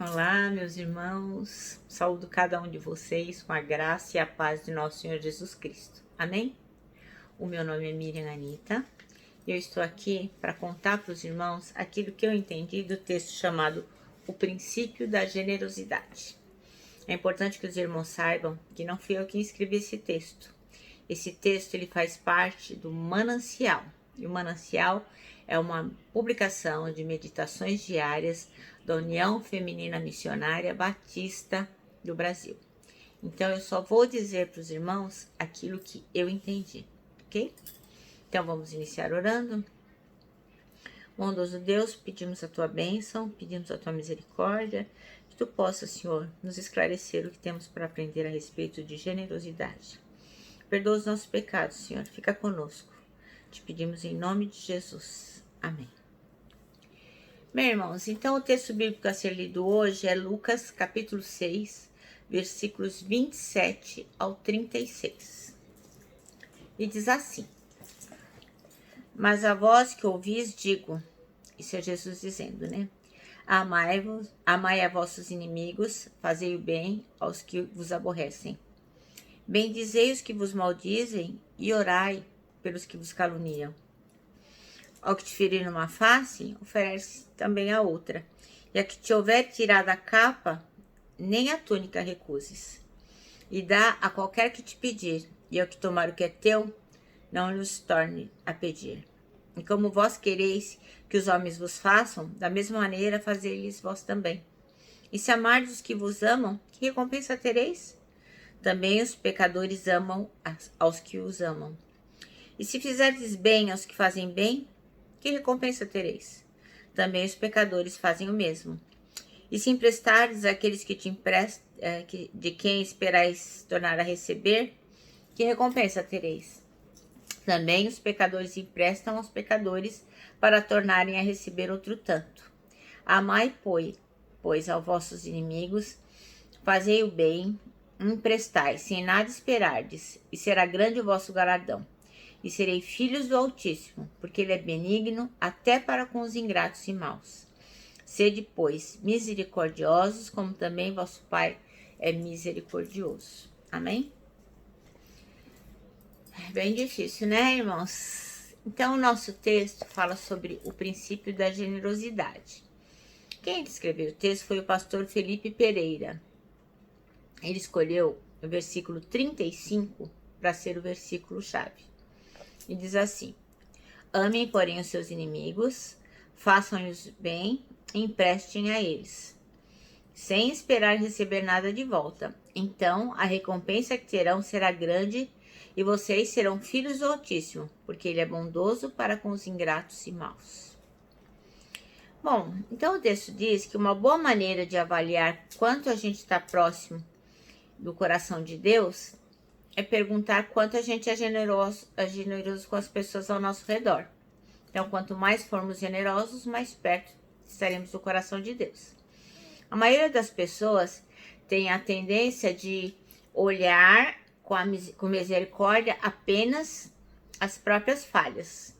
Olá, meus irmãos. Saúdo cada um de vocês com a graça e a paz de nosso Senhor Jesus Cristo. Amém? O meu nome é Miriam Anita e eu estou aqui para contar para os irmãos aquilo que eu entendi do texto chamado O Princípio da Generosidade. É importante que os irmãos saibam que não fui eu quem escrevi esse texto. Esse texto ele faz parte do Manancial. E o Manancial é uma publicação de meditações diárias da União Feminina Missionária Batista do Brasil. Então eu só vou dizer para os irmãos aquilo que eu entendi, ok? Então vamos iniciar orando. Bondoso Deus, pedimos a tua bênção, pedimos a tua misericórdia, que tu possa, Senhor, nos esclarecer o que temos para aprender a respeito de generosidade. Perdoa os nossos pecados, Senhor, fica conosco. Te pedimos em nome de Jesus. Amém. Meus irmãos, então o texto bíblico a ser lido hoje é Lucas capítulo 6, versículos 27 ao 36. E diz assim: Mas a vós que ouvis digo, isso é Jesus dizendo, né? Amai a vossos inimigos, fazei o bem aos que vos aborrecem. Bendizei os que vos maldizem e orai pelos que vos caluniam. Ao que te ferir numa face, oferece também a outra. E a que te houver tirado a capa, nem a túnica recuses. E dá a qualquer que te pedir, e ao que tomar o que é teu, não lhes torne a pedir. E como vós quereis que os homens vos façam, da mesma maneira fazei-lhes vós também. E se amardes os que vos amam, que recompensa tereis? Também os pecadores amam aos que os amam. E se fizerdes bem aos que fazem bem, que recompensa tereis? Também os pecadores fazem o mesmo. E se emprestardes àqueles que te emprestam, de quem esperais tornar a receber, que recompensa tereis? Também os pecadores emprestam aos pecadores para tornarem a receber outro tanto. Amai, pois, aos vossos inimigos, fazei o bem, emprestai, sem nada esperardes, e será grande o vosso galardão. E serei filhos do Altíssimo, porque ele é benigno até para com os ingratos e maus. Sede, pois, misericordiosos, como também vosso Pai é misericordioso. Amém? É bem difícil, né, irmãos? Então, o nosso texto fala sobre o princípio da generosidade. Quem escreveu o texto foi o pastor Felipe Pereira. Ele escolheu o versículo 35 para ser o versículo-chave. E diz assim: Amem, porém, os seus inimigos, façam-lhes bem e emprestem a eles, sem esperar receber nada de volta. Então a recompensa que terão será grande e vocês serão filhos do Altíssimo, porque ele é bondoso para com os ingratos e maus. Bom, então o texto diz que uma boa maneira de avaliar quanto a gente está próximo do coração de Deus é perguntar quanto a gente é generoso com as pessoas ao nosso redor. Então, quanto mais formos generosos, mais perto estaremos do coração de Deus. A maioria das pessoas tem a tendência de olhar com misericórdia apenas as próprias falhas.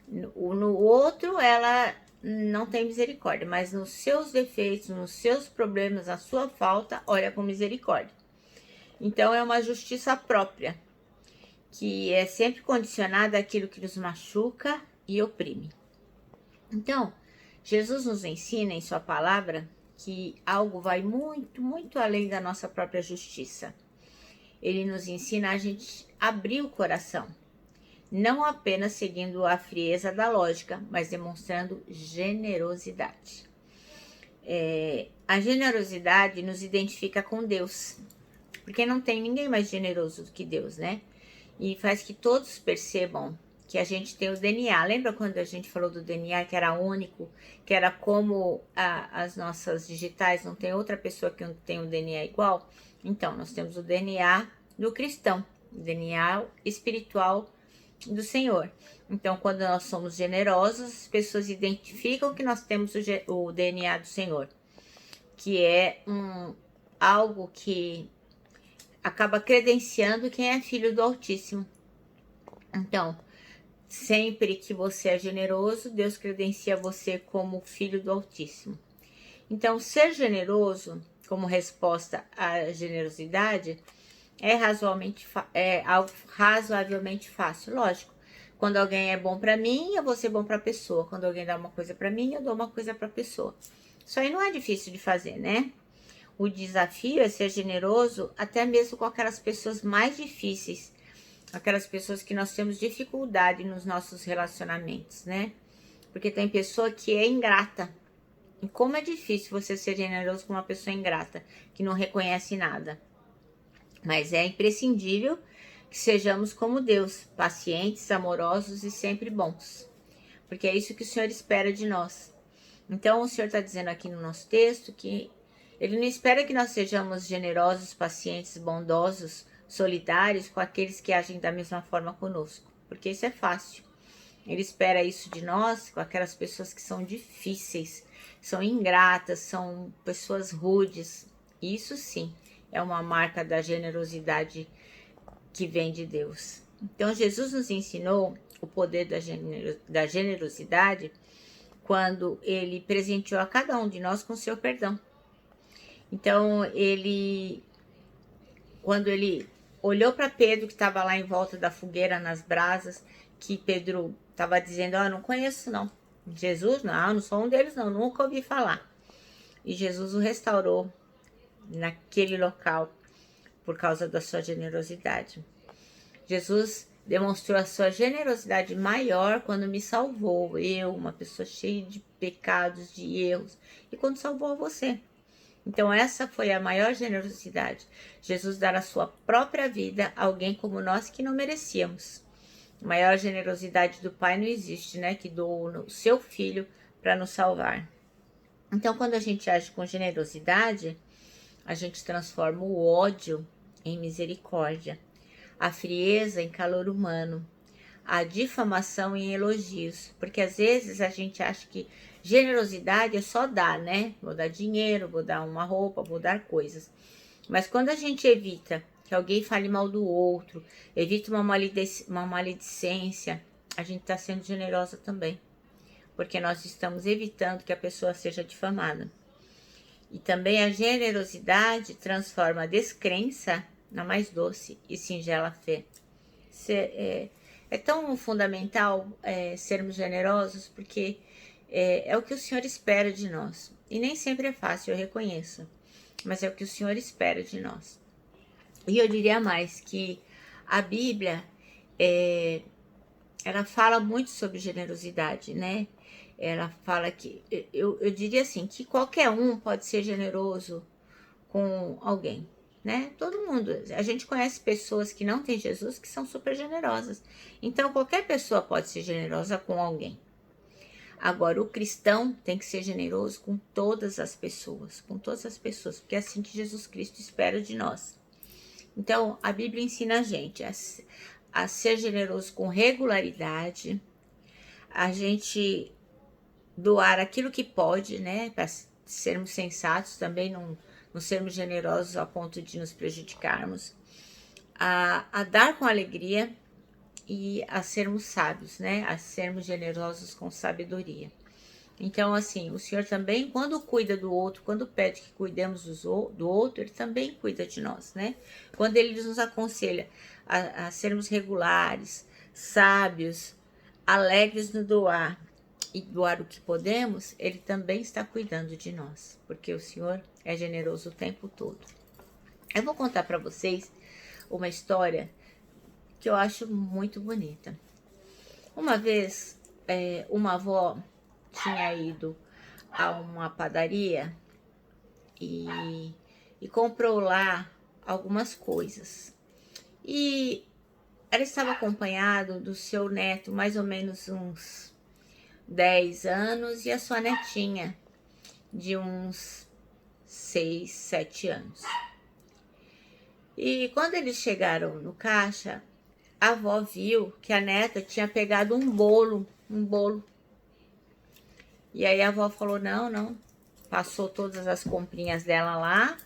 No outro, ela não tem misericórdia, mas nos seus defeitos, nos seus problemas, na sua falta, olha com misericórdia. Então, é uma justiça própria, que é sempre condicionada àquilo que nos machuca e oprime. Então, Jesus nos ensina em sua palavra que algo vai muito, muito além da nossa própria justiça. Ele nos ensina a gente abrir o coração, não apenas seguindo a frieza da lógica, mas demonstrando generosidade. A generosidade nos identifica com Deus, porque não tem ninguém mais generoso do que Deus, né? E faz que todos percebam que a gente tem o DNA. Lembra quando a gente falou do DNA, que era único, que era como as nossas digitais, não tem outra pessoa que tem o DNA igual? Então, nós temos o DNA do cristão, o DNA espiritual do Senhor. Então, quando nós somos generosos, as pessoas identificam que nós temos o DNA do Senhor, que é algo que acaba credenciando quem é filho do Altíssimo. Então, sempre que você é generoso, Deus credencia você como filho do Altíssimo. Então, ser generoso como resposta à generosidade é algo razoavelmente fácil, lógico. Quando alguém é bom para mim, eu vou ser bom para a pessoa. Quando alguém dá uma coisa para mim, eu dou uma coisa para a pessoa. Isso aí não é difícil de fazer, né? O desafio é ser generoso até mesmo com aquelas pessoas mais difíceis, aquelas pessoas que nós temos dificuldade nos nossos relacionamentos, né? Porque tem pessoa que é ingrata. E como é difícil você ser generoso com uma pessoa ingrata, que não reconhece nada. Mas é imprescindível que sejamos como Deus, pacientes, amorosos e sempre bons. Porque é isso que o Senhor espera de nós. Então, o Senhor está dizendo aqui no nosso texto que Ele não espera que nós sejamos generosos, pacientes, bondosos, solidários com aqueles que agem da mesma forma conosco. Porque isso é fácil. Ele espera isso de nós com aquelas pessoas que são difíceis, são ingratas, são pessoas rudes. Isso sim é uma marca da generosidade que vem de Deus. Então, Jesus nos ensinou o poder da generosidade quando ele presenteou a cada um de nós com seu perdão. Então, quando ele olhou para Pedro, que estava lá em volta da fogueira, nas brasas, que Pedro estava dizendo, não conheço não. Jesus, não sou um deles não, nunca ouvi falar. E Jesus o restaurou naquele local por causa da sua generosidade. Jesus demonstrou a sua generosidade maior quando me salvou, eu, uma pessoa cheia de pecados, de erros, e quando salvou você. Então essa foi a maior generosidade. Jesus dar a sua própria vida a alguém como nós que não merecíamos. A maior generosidade do Pai não existe, né? Que doou o seu Filho para nos salvar. Então, quando a gente age com generosidade, a gente transforma o ódio em misericórdia, a frieza em calor humano, a difamação em elogios. Porque às vezes a gente acha que generosidade é só dar, né? Vou dar dinheiro, vou dar uma roupa, vou dar coisas. Mas quando a gente evita que alguém fale mal do outro, evita uma maledicência, a gente está sendo generosa também. Porque nós estamos evitando que a pessoa seja difamada. E também a generosidade transforma a descrença na mais doce e singela fé. É tão fundamental sermos generosos, porque é o que o Senhor espera de nós. E nem sempre é fácil, eu reconheço. Mas é o que o Senhor espera de nós. E eu diria mais que a Bíblia, ela fala muito sobre generosidade, né? Ela fala que, eu diria assim, que qualquer um pode ser generoso com alguém, né? Todo mundo. A gente conhece pessoas que não têm Jesus que são super generosas. Então, qualquer pessoa pode ser generosa com alguém. Agora, o cristão tem que ser generoso com todas as pessoas, porque é assim que Jesus Cristo espera de nós. Então, a Bíblia ensina a gente a ser generoso com regularidade, a gente doar aquilo que pode, né, para sermos sensatos, também não sermos generosos a ponto de nos prejudicarmos, a dar com alegria e a sermos sábios, né, a sermos generosos com sabedoria. Então, assim, o Senhor também, quando cuida do outro, quando pede que cuidemos do outro, Ele também cuida de nós, né? Quando Ele nos aconselha a sermos regulares, sábios, alegres no doar e doar o que podemos, Ele também está cuidando de nós, porque o Senhor é generoso o tempo todo. Eu vou contar para vocês uma história que eu acho muito bonita. Uma vez, uma avó tinha ido a uma padaria e comprou lá algumas coisas. E ela estava acompanhada do seu neto, mais ou menos uns 10 anos, e a sua netinha, de uns 6, 7 anos. E quando eles chegaram no caixa, a avó viu que a neta tinha pegado um bolo. E aí a avó falou, não, passou todas as comprinhas dela lá,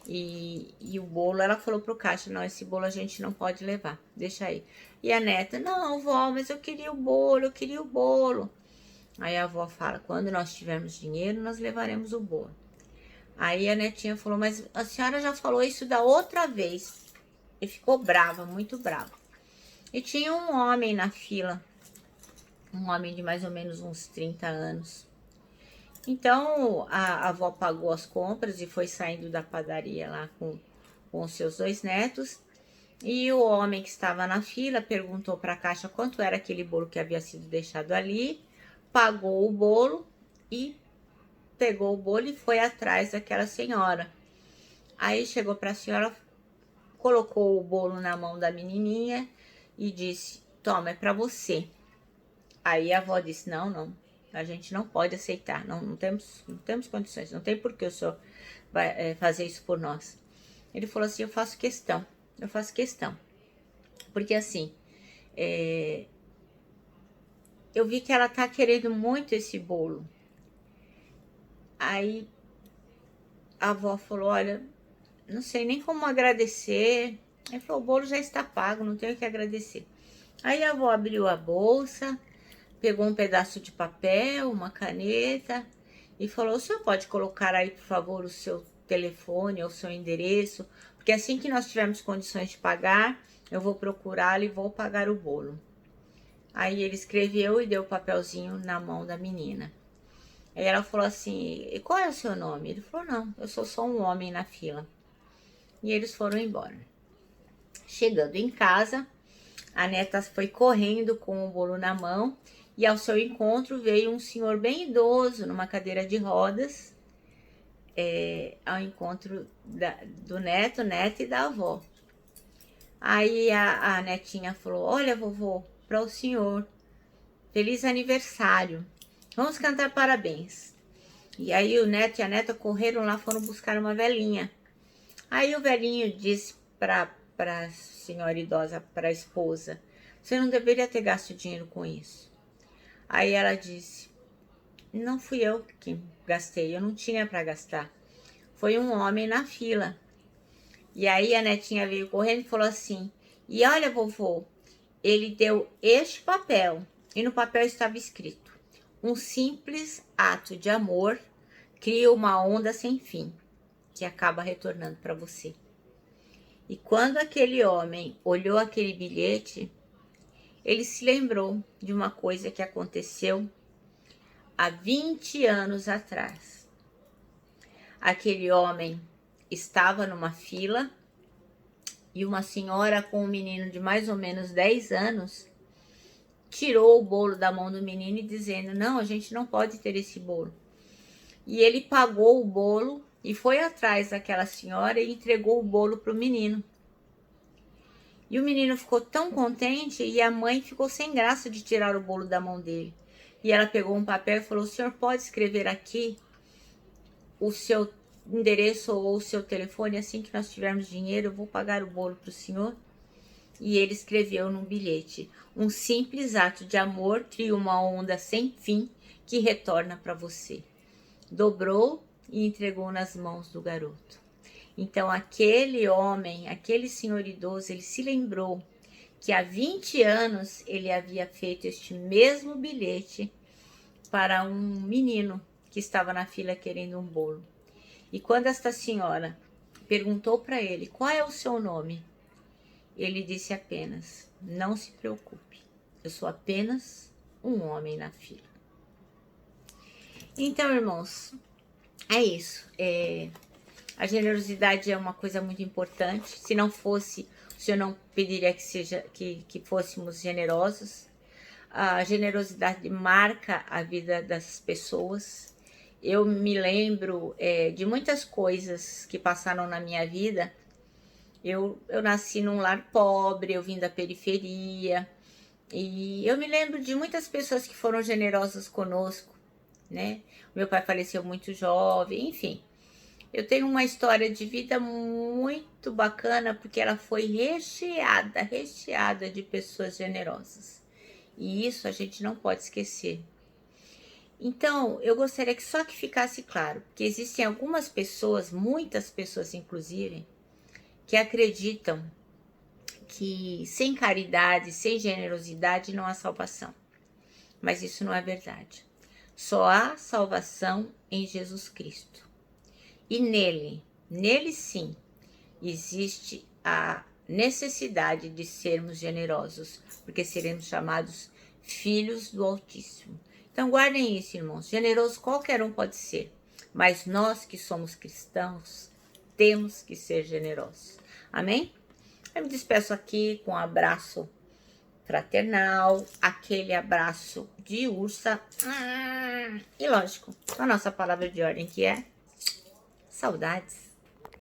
e o bolo, ela falou pro caixa, não, esse bolo a gente não pode levar, deixa aí. E a neta, não, vó, mas eu queria o bolo. Aí a avó fala, quando nós tivermos dinheiro, nós levaremos o bolo. Aí a netinha falou, mas a senhora já falou isso da outra vez. E ficou brava, muito brava. E tinha um homem na fila, um homem de mais ou menos uns 30 anos. Então a avó pagou as compras e foi saindo da padaria lá com os seus 2 netos. E o homem que estava na fila perguntou para a caixa quanto era aquele bolo que havia sido deixado ali, pagou o bolo e pegou o bolo e foi atrás daquela senhora. Aí chegou para a senhora, colocou o bolo na mão da menininha e disse, toma, é para você. Aí a avó disse, não, a gente não pode aceitar, não temos condições, não tem por que o senhor vai fazer isso por nós. Ele falou assim, eu faço questão, porque assim, eu vi que ela tá querendo muito esse bolo. Aí a avó falou, olha, não sei nem como agradecer. Ele falou, o bolo já está pago, não tenho o que agradecer. Aí a avó abriu a bolsa, pegou um pedaço de papel, uma caneta e falou, o senhor pode colocar aí, por favor, o seu telefone ou o seu endereço, porque assim que nós tivermos condições de pagar, eu vou procurá-lo e vou pagar o bolo. Aí ele escreveu e deu o papelzinho na mão da menina. Aí ela falou assim, e qual é o seu nome? Ele falou, não, eu sou só um homem na fila. E eles foram embora. Chegando em casa, a neta foi correndo com o bolo na mão e ao seu encontro veio um senhor bem idoso, numa cadeira de rodas, ao encontro do neto, neta e da avó. Aí a netinha falou, olha vovô, para o senhor, feliz aniversário, vamos cantar parabéns. E aí o neto e a neta correram lá, foram buscar uma velhinha. Aí o velhinho disse para a senhora idosa, para a esposa, você não deveria ter gasto dinheiro com isso. Aí ela disse, não fui eu que gastei, eu não tinha para gastar. Foi um homem na fila. E aí a netinha veio correndo e falou assim, e olha vovô, ele deu este papel, e no papel estava escrito, um simples ato de amor cria uma onda sem fim, que acaba retornando para você. E quando aquele homem olhou aquele bilhete, ele se lembrou de uma coisa que aconteceu há 20 anos atrás. Aquele homem estava numa fila e uma senhora com um menino de mais ou menos 10 anos tirou o bolo da mão do menino e dizendo, não, a gente não pode ter esse bolo. E ele pagou o bolo e foi atrás daquela senhora e entregou o bolo para o menino. E o menino ficou tão contente e a mãe ficou sem graça de tirar o bolo da mão dele. E ela pegou um papel e falou, o senhor pode escrever aqui o seu endereço ou o seu telefone, assim que nós tivermos dinheiro, eu vou pagar o bolo para o senhor. E ele escreveu num bilhete, um simples ato de amor cria uma onda sem fim que retorna para você. Dobrou e entregou nas mãos do garoto. Então aquele homem, aquele senhor idoso, ele se lembrou que há 20 anos ele havia feito este mesmo bilhete para um menino que estava na fila querendo um bolo. E quando esta senhora perguntou para ele, qual é o seu nome? Ele disse apenas, não se preocupe, eu sou apenas um homem na fila. Então, irmãos, é isso. A generosidade é uma coisa muito importante. Se não fosse, o Senhor não pediria que fôssemos generosos. A generosidade marca a vida das pessoas. Eu me lembro de muitas coisas que passaram na minha vida. Eu nasci num lar pobre, eu vim da periferia. E eu me lembro de muitas pessoas que foram generosas conosco, né? Meu pai faleceu muito jovem, enfim. Eu tenho uma história de vida muito bacana porque ela foi recheada de pessoas generosas. E isso a gente não pode esquecer. Então, eu gostaria que só que ficasse claro, que existem algumas pessoas, muitas pessoas inclusive, que acreditam que sem caridade, sem generosidade não há salvação. Mas isso não é verdade. Só há salvação em Jesus Cristo. E nele sim, existe a necessidade de sermos generosos, porque seremos chamados filhos do Altíssimo. Então guardem isso, irmãos. Generoso qualquer um pode ser, mas nós que somos cristãos temos que ser generosos. Amém? Eu me despeço aqui com um abraço fraternal, aquele abraço de ursa. E lógico, a nossa palavra de ordem que é saudades.